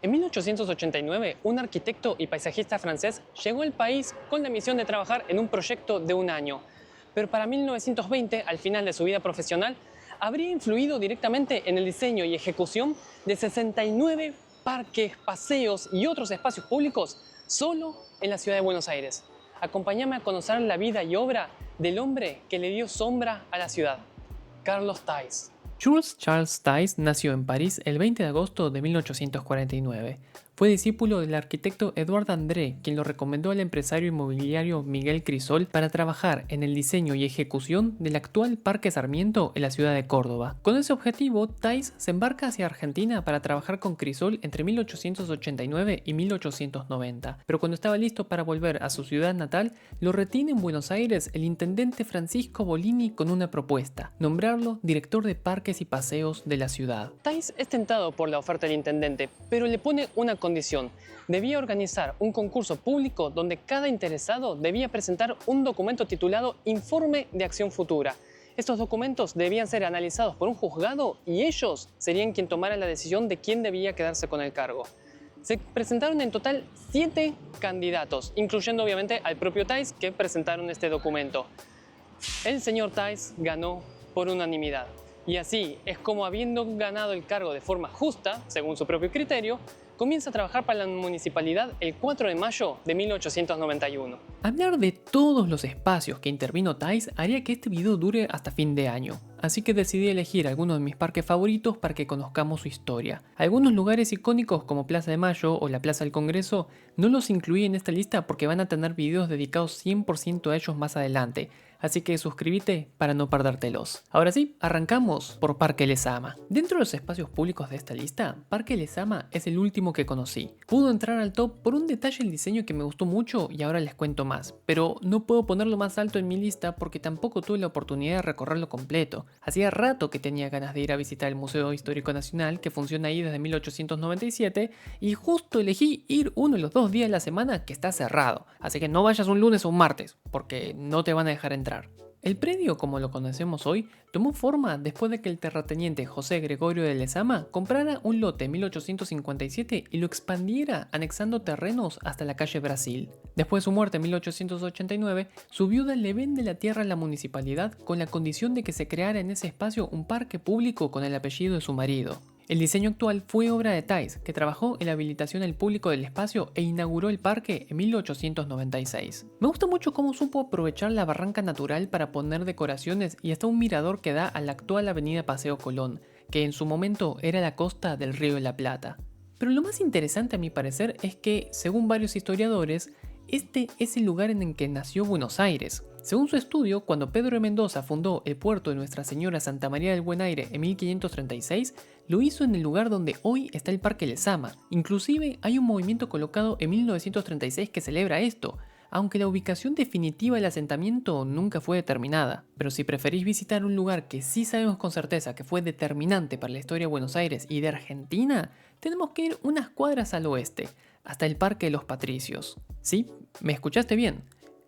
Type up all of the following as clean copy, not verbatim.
En 1889, un arquitecto y paisajista francés llegó al país con la misión de trabajar en un proyecto de un año. Pero para 1920, al final de su vida profesional, habría influido directamente en el diseño y ejecución de 69 parques, paseos y otros espacios públicos solo en la ciudad de Buenos Aires. Acompáñame a conocer la vida y obra del hombre que le dio sombra a la ciudad, Carlos Thais. Jules Charles Thys nació en París el 20 de agosto de 1849. Fue discípulo del arquitecto Edouard André, quien lo recomendó al empresario inmobiliario Miguel Crisol para trabajar en el diseño y ejecución del actual Parque Sarmiento en la ciudad de Córdoba. Con ese objetivo, Thys se embarca hacia Argentina para trabajar con Crisol entre 1889 y 1890, pero cuando estaba listo para volver a su ciudad natal, lo retiene en Buenos Aires el intendente Francisco Bolini con una propuesta: nombrarlo director de parques y paseos de la ciudad. Thais es tentado por la oferta del intendente, pero le pone una condición. Debía organizar un concurso público donde cada interesado debía presentar un documento titulado Informe de Acción Futura. Estos documentos debían ser analizados por un juzgado y ellos serían quien tomara la decisión de quién debía quedarse con el cargo. Se presentaron en total 7 candidatos, incluyendo obviamente al propio Thais, que presentaron este documento. El señor Thais ganó por unanimidad. Y así es como, habiendo ganado el cargo de forma justa, según su propio criterio, comienza a trabajar para la municipalidad el 4 de mayo de 1891. Hablar de todos los espacios que intervino Thys haría que este video dure hasta fin de año, así que decidí elegir algunos de mis parques favoritos para que conozcamos su historia. Algunos lugares icónicos como Plaza de Mayo o la Plaza del Congreso no los incluí en esta lista porque van a tener videos dedicados 100% a ellos más adelante, así que suscríbete para no perdértelos. Ahora sí, arrancamos por Parque Lezama. Dentro de los espacios públicos de esta lista, Parque Lezama es el último que conocí. Pudo entrar al top por un detalle del diseño que me gustó mucho y ahora les cuento más, pero no puedo ponerlo más alto en mi lista porque tampoco tuve la oportunidad de recorrerlo completo. Hacía rato que tenía ganas de ir a visitar el Museo Histórico Nacional, que funciona ahí desde 1897, y justo elegí ir uno de los 2 días de la semana que está cerrado, así que no vayas un lunes o un martes, porque no te van a dejar entrar. El predio, como lo conocemos hoy, tomó forma después de que el terrateniente José Gregorio de Lezama comprara un lote en 1857 y lo expandiera anexando terrenos hasta la calle Brasil. Después de su muerte en 1889, su viuda le vende la tierra a la municipalidad con la condición de que se creara en ese espacio un parque público con el apellido de su marido. El diseño actual fue obra de Thys, que trabajó en la habilitación al público del espacio e inauguró el parque en 1896. Me gusta mucho cómo supo aprovechar la barranca natural para poner decoraciones y hasta un mirador que da a la actual avenida Paseo Colón, que en su momento era la costa del Río de la Plata. Pero lo más interesante a mi parecer es que, según varios historiadores, este es el lugar en el que nació Buenos Aires. Según su estudio, cuando Pedro de Mendoza fundó el puerto de Nuestra Señora Santa María del Buen Aire en 1536, lo hizo en el lugar donde hoy está el Parque Lezama. Inclusive hay un movimiento colocado en 1936 que celebra esto, aunque la ubicación definitiva del asentamiento nunca fue determinada. Pero si preferís visitar un lugar que sí sabemos con certeza que fue determinante para la historia de Buenos Aires y de Argentina, tenemos que ir unas cuadras al oeste, hasta el Parque de los Patricios. ¿Sí? ¿Me escuchaste bien?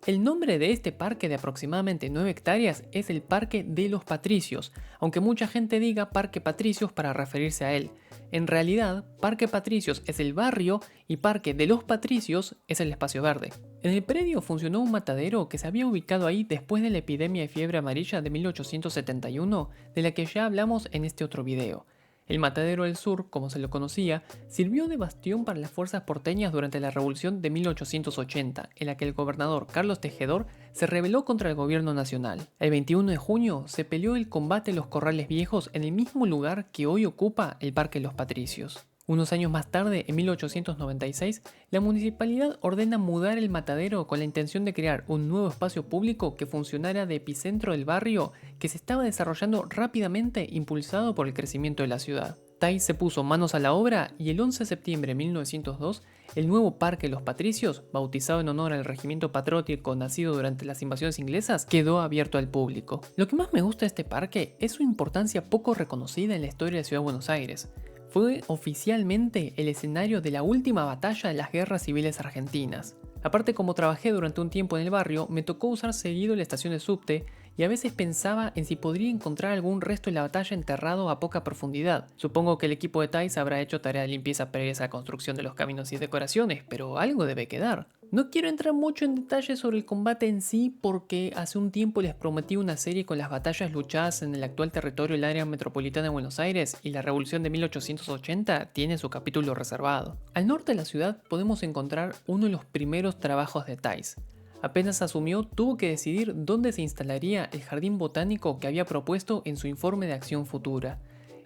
El nombre de este parque de aproximadamente 9 hectáreas es el Parque de los Patricios, aunque mucha gente diga Parque Patricios para referirse a él. En realidad, Parque Patricios es el barrio y Parque de los Patricios es el espacio verde. En el predio funcionó un matadero que se había ubicado ahí después de la epidemia de fiebre amarilla de 1871, de la que ya hablamos en este otro video. El Matadero del Sur, como se lo conocía, sirvió de bastión para las fuerzas porteñas durante la Revolución de 1880, en la que el gobernador Carlos Tejedor se rebeló contra el gobierno nacional. El 21 de junio se peleó el combate en los Corrales Viejos en el mismo lugar que hoy ocupa el Parque de los Patricios. Unos años más tarde, en 1896, la municipalidad ordena mudar el matadero con la intención de crear un nuevo espacio público que funcionara de epicentro del barrio que se estaba desarrollando rápidamente, impulsado por el crecimiento de la ciudad. Thys se puso manos a la obra y el 11 de septiembre de 1902, el nuevo Parque de los Patricios, bautizado en honor al regimiento patriótico nacido durante las invasiones inglesas, quedó abierto al público. Lo que más me gusta de este parque es su importancia poco reconocida en la historia de la ciudad de Buenos Aires. Fue oficialmente el escenario de la última batalla de las guerras civiles argentinas. Aparte, como trabajé durante un tiempo en el barrio, me tocó usar seguido la estación de subte y a veces pensaba en si podría encontrar algún resto de la batalla enterrado a poca profundidad. Supongo que el equipo de Thais habrá hecho tarea de limpieza previa a esa construcción de los caminos y decoraciones, pero algo debe quedar. No quiero entrar mucho en detalles sobre el combate en sí porque hace un tiempo les prometí una serie con las batallas luchadas en el actual territorio del área metropolitana de Buenos Aires y la revolución de 1880 tiene su capítulo reservado. Al norte de la ciudad podemos encontrar uno de los primeros trabajos de Thais. Apenas asumió, tuvo que decidir dónde se instalaría el jardín botánico que había propuesto en su informe de acción futura.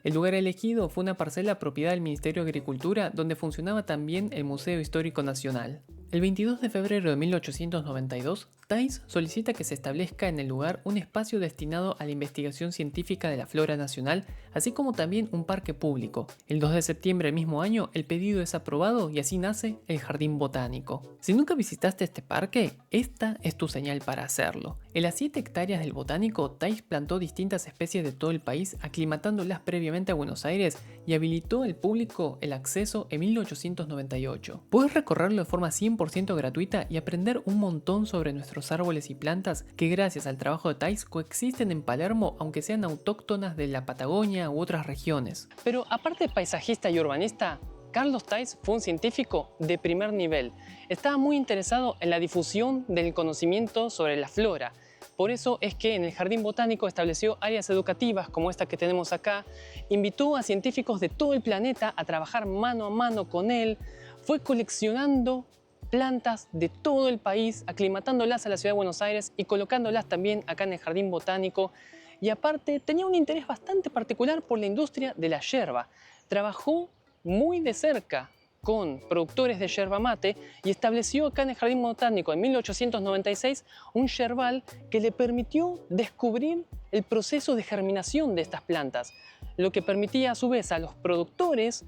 El lugar elegido fue una parcela propiedad del Ministerio de Agricultura donde funcionaba también el Museo Histórico Nacional. El 22 de febrero de 1892, Thais solicita que se establezca en el lugar un espacio destinado a la investigación científica de la flora nacional, así como también un parque público. El 2 de septiembre del mismo año, el pedido es aprobado y así nace el Jardín Botánico. Si nunca visitaste este parque, esta es tu señal para hacerlo. En las 7 hectáreas del Botánico, Thais plantó distintas especies de todo el país, aclimatándolas previamente a Buenos Aires y habilitó al público el acceso en 1898. Puedes recorrerlo de forma 100% gratuita y aprender un montón sobre nuestros árboles y plantas que gracias al trabajo de Thais coexisten en Palermo aunque sean autóctonas de la Patagonia u otras regiones. Pero aparte de paisajista y urbanista, Carlos Thais fue un científico de primer nivel. Estaba muy interesado en la difusión del conocimiento sobre la flora. Por eso es que en el Jardín Botánico estableció áreas educativas como esta que tenemos acá, invitó a científicos de todo el planeta a trabajar mano a mano con él, fue coleccionando plantas de todo el país, aclimatándolas a la ciudad de Buenos Aires y colocándolas también acá en el Jardín Botánico. Y aparte tenía un interés bastante particular por la industria de la yerba. Trabajó muy de cerca con productores de yerba mate y estableció acá en el Jardín Botánico en 1896 un yerbal que le permitió descubrir el proceso de germinación de estas plantas, lo que permitía a su vez a los productores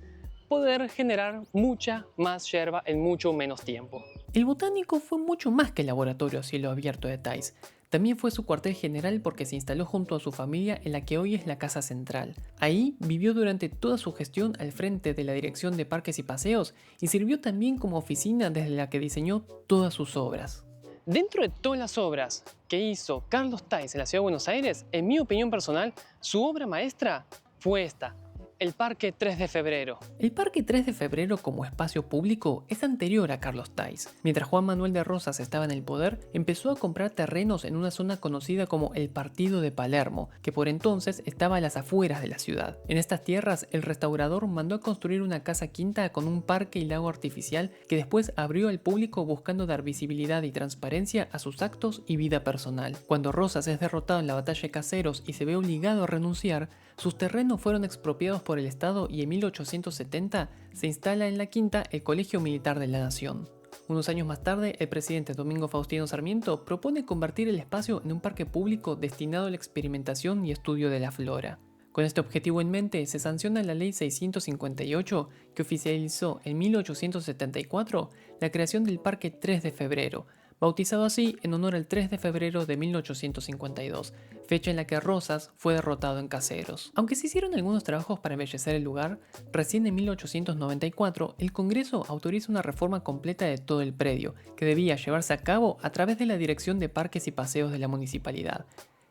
poder generar mucha más yerba en mucho menos tiempo. El Botánico fue mucho más que el laboratorio a cielo abierto de Thais. También fue su cuartel general porque se instaló junto a su familia en la que hoy es la Casa Central. Ahí vivió durante toda su gestión al frente de la Dirección de Parques y Paseos y sirvió también como oficina desde la que diseñó todas sus obras. Dentro de todas las obras que hizo Carlos Thais en la ciudad de Buenos Aires, en mi opinión personal, su obra maestra fue esta: el Parque 3 de Febrero. El Parque 3 de Febrero como espacio público es anterior a Carlos Thais. Mientras Juan Manuel de Rosas estaba en el poder, empezó a comprar terrenos en una zona conocida como el Partido de Palermo, que por entonces estaba a las afueras de la ciudad. En estas tierras, el restaurador mandó a construir una casa quinta con un parque y lago artificial que después abrió al público buscando dar visibilidad y transparencia a sus actos y vida personal. Cuando Rosas es derrotado en la batalla de Caseros y se ve obligado a renunciar, sus terrenos fueron expropiados por el Estado y en 1870 se instala en la quinta el Colegio Militar de la Nación. Unos años más tarde, el presidente Domingo Faustino Sarmiento propone convertir el espacio en un parque público destinado a la experimentación y estudio de la flora. Con este objetivo en mente, se sanciona la Ley 658 que oficializó en 1874 la creación del Parque 3 de Febrero, bautizado así en honor al 3 de febrero de 1852, fecha en la que Rosas fue derrotado en Caseros. Aunque se hicieron algunos trabajos para embellecer el lugar, recién en 1894 el Congreso autoriza una reforma completa de todo el predio, que debía llevarse a cabo a través de la Dirección de Parques y Paseos de la Municipalidad.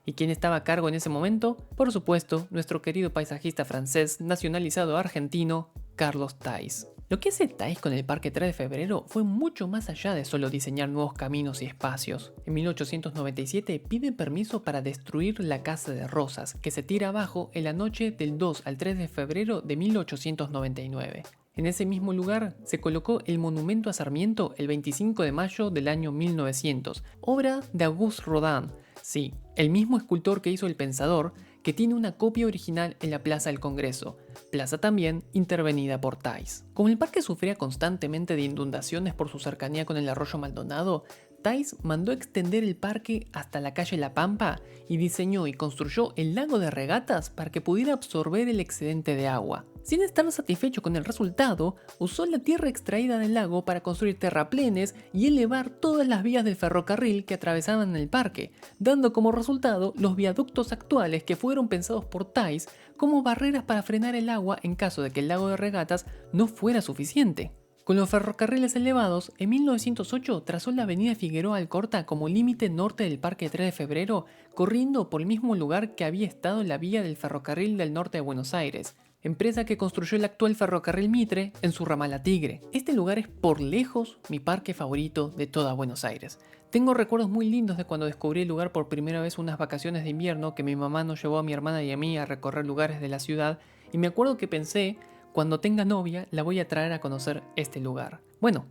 ¿Y quién estaba a cargo en ese momento? Por supuesto, nuestro querido paisajista francés nacionalizado argentino, Carlos Thais. Lo que hace Thais con el Parque 3 de Febrero fue mucho más allá de solo diseñar nuevos caminos y espacios. En 1897 pide permiso para destruir la Casa de Rosas, que se tira abajo en la noche del 2 al 3 de febrero de 1899. En ese mismo lugar se colocó el monumento a Sarmiento el 25 de mayo del año 1900, obra de Auguste Rodin. Sí, el mismo escultor que hizo El Pensador, que tiene una copia original en la Plaza del Congreso, plaza también intervenida por Thais. Como el parque sufría constantemente de inundaciones por su cercanía con el arroyo Maldonado, Thais mandó extender el parque hasta la calle La Pampa y diseñó y construyó el lago de regatas para que pudiera absorber el excedente de agua. Sin estar satisfecho con el resultado, usó la tierra extraída del lago para construir terraplenes y elevar todas las vías del ferrocarril que atravesaban el parque, dando como resultado los viaductos actuales que fueron pensados por Thais como barreras para frenar el agua en caso de que el lago de regatas no fuera suficiente. Con los ferrocarriles elevados, en 1908 trazó la avenida Figueroa Alcorta como límite norte del Parque 3 de Febrero, corriendo por el mismo lugar que había estado la vía del Ferrocarril del Norte de Buenos Aires, empresa que construyó el actual ferrocarril Mitre en su ramal a Tigre. Este lugar es por lejos mi parque favorito de toda Buenos Aires. Tengo recuerdos muy lindos de cuando descubrí el lugar por primera vez unas vacaciones de invierno que mi mamá nos llevó a mi hermana y a mí a recorrer lugares de la ciudad, y me acuerdo que pensé: cuando tenga novia, la voy a traer a conocer este lugar. Bueno,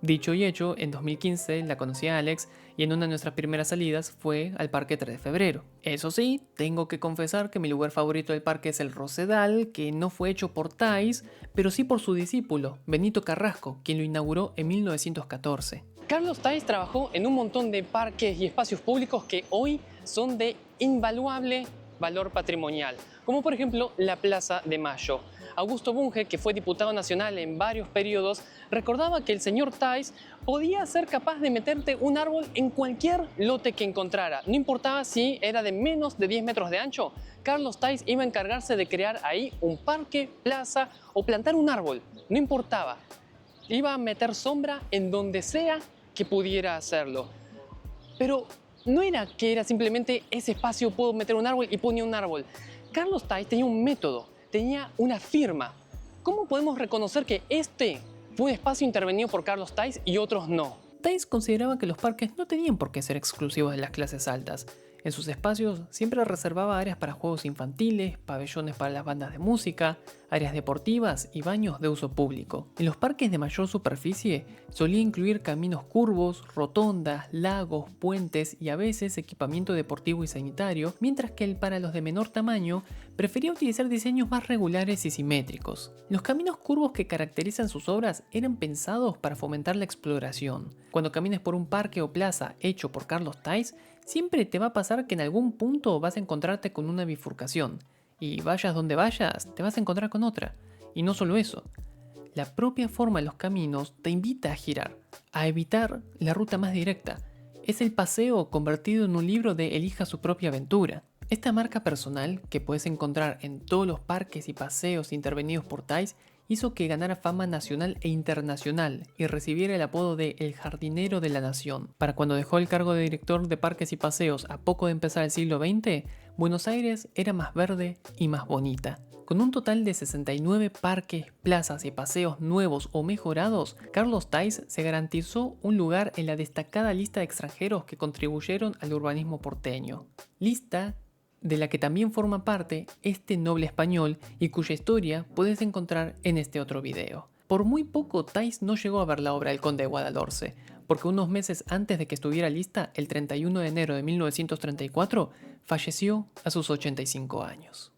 dicho y hecho, en 2015 la conocí a Alex y en una de nuestras primeras salidas fue al Parque 3 de Febrero. Eso sí, tengo que confesar que mi lugar favorito del parque es el Rosedal, que no fue hecho por Thais, pero sí por su discípulo, Benito Carrasco, quien lo inauguró en 1914. Carlos Thais trabajó en un montón de parques y espacios públicos que hoy son de invaluable valor patrimonial, como por ejemplo la Plaza de Mayo. Augusto Bunge, que fue diputado nacional en varios periodos, recordaba que el señor Thais podía ser capaz de meterte un árbol en cualquier lote que encontrara. No importaba si era de menos de 10 metros de ancho, Carlos Thais iba a encargarse de crear ahí un parque, plaza o plantar un árbol. No importaba. Iba a meter sombra en donde sea que pudiera hacerlo. Pero no era que era simplemente ese espacio puedo meter un árbol y ponía un árbol. Carlos Thais tenía un método, tenía una firma. ¿Cómo podemos reconocer que este fue un espacio intervenido por Carlos Thais y otros no? Thais consideraba que los parques no tenían por qué ser exclusivos de las clases altas. En sus espacios siempre reservaba áreas para juegos infantiles, pabellones para las bandas de música, áreas deportivas y baños de uso público. En los parques de mayor superficie solía incluir caminos curvos, rotondas, lagos, puentes y a veces equipamiento deportivo y sanitario, mientras que para los de menor tamaño prefería utilizar diseños más regulares y simétricos. Los caminos curvos que caracterizan sus obras eran pensados para fomentar la exploración. Cuando camines por un parque o plaza hecho por Carlos Thais, siempre te va a pasar que en algún punto vas a encontrarte con una bifurcación, y vayas donde vayas, te vas a encontrar con otra. Y no solo eso, la propia forma de los caminos te invita a girar, a evitar la ruta más directa. Es el paseo convertido en un libro de elija su propia aventura. Esta marca personal, que puedes encontrar en todos los parques y paseos intervenidos por Thais, hizo que ganara fama nacional e internacional y recibiera el apodo de El Jardinero de la Nación. Para cuando dejó el cargo de director de parques y paseos a poco de empezar el siglo XX, Buenos Aires era más verde y más bonita. Con un total de 69 parques, plazas y paseos nuevos o mejorados, Carlos Thais se garantizó un lugar en la destacada lista de extranjeros que contribuyeron al urbanismo porteño. Lista de la que también forma parte este noble español y cuya historia puedes encontrar en este otro video. Por muy poco Thais no llegó a ver la obra del Conde de Guadalhorce, porque unos meses antes de que estuviera lista, el 31 de enero de 1934, falleció a sus 85 años.